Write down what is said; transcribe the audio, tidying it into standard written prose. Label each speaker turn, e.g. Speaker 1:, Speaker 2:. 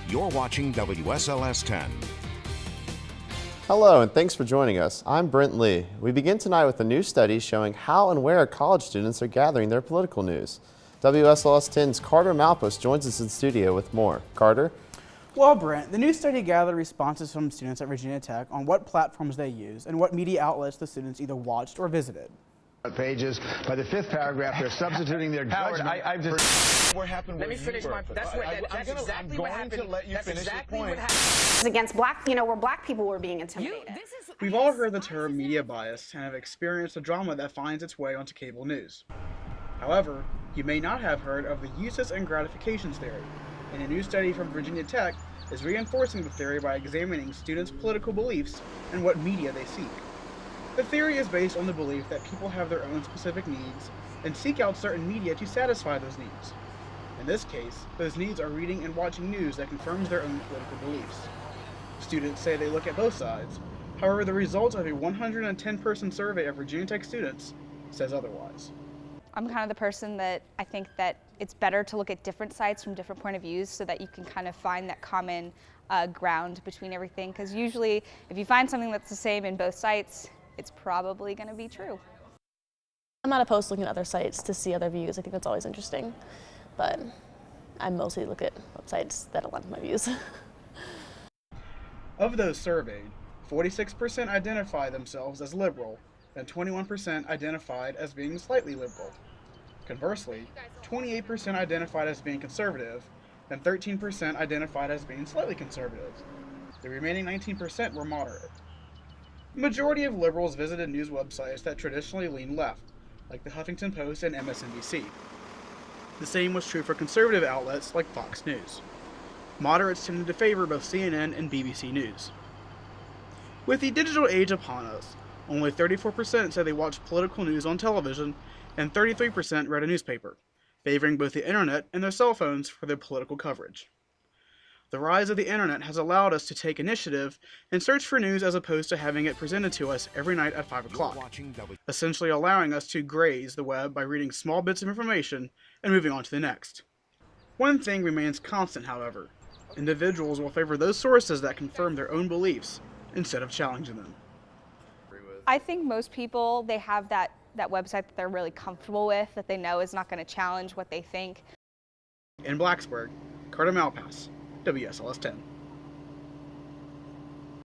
Speaker 1: You're watching WSLS 10.
Speaker 2: Hello, and thanks for joining us. I'm Brent Lee. We begin tonight with a new study showing how and where college students are gathering their political news. WSLS 10's Carter Malpass joins us in studio with more. Carter?
Speaker 3: Well, Brent, the new study gathered responses from students at Virginia Tech on what platforms they use and what media outlets the students either watched or visited.
Speaker 4: Pages. By the fifth paragraph, they're substituting their judgment.
Speaker 5: I've just.
Speaker 6: What happened?
Speaker 5: Let me finish my. That's exactly what happened.
Speaker 6: To let you
Speaker 5: That's
Speaker 6: finish
Speaker 5: exactly
Speaker 6: your
Speaker 5: what
Speaker 6: point.
Speaker 5: happened.
Speaker 7: Against where black people were being intimidated.
Speaker 3: We've all heard the term media bias and have experienced the drama that finds its way onto cable news. However, you may not have heard of the uses and gratifications theory, and a new study from Virginia Tech is reinforcing the theory by examining students' political beliefs and what media they seek. The theory is based on the belief that people have their own specific needs and seek out certain media to satisfy those needs. In this case, those needs are reading and watching news that confirms their own political beliefs. Students say they look at both sides. However, the results of a 110-person survey of Virginia Tech students says otherwise.
Speaker 8: I'm kind of the person that I think that it's better to look at different sites from different point of views so that you can kind of find that common ground between everything. Because usually, if you find something that's the same in both sites, it's probably going to be true.
Speaker 9: I'm not opposed to looking at other sites to see other views. I think that's always interesting. But I mostly look at websites that align with my views.
Speaker 3: Of those surveyed, 46% identify themselves as liberal, and 21% identified as being slightly liberal. Conversely, 28% identified as being conservative, and 13% identified as being slightly conservative. The remaining 19% were moderate. The majority of liberals visited news websites that traditionally lean left, like the Huffington Post and MSNBC. The same was true for conservative outlets like Fox News. Moderates tended to favor both CNN and BBC News. With the digital age upon us, only 34% said they watched political news on television, and 33% read a newspaper, favoring both the internet and their cell phones for their political coverage. The rise of the internet has allowed us to take initiative and search for news as opposed to having it presented to us every night at 5 o'clock, essentially allowing us to graze the web by reading small bits of information and moving on to the next. One thing remains constant, however. Individuals will favor those sources that confirm their own beliefs instead of challenging them.
Speaker 8: I think most people, they have that website that they're really comfortable with, that they know is not going to challenge what they think.
Speaker 3: In Blacksburg, Carter Malpass, WSLS 10.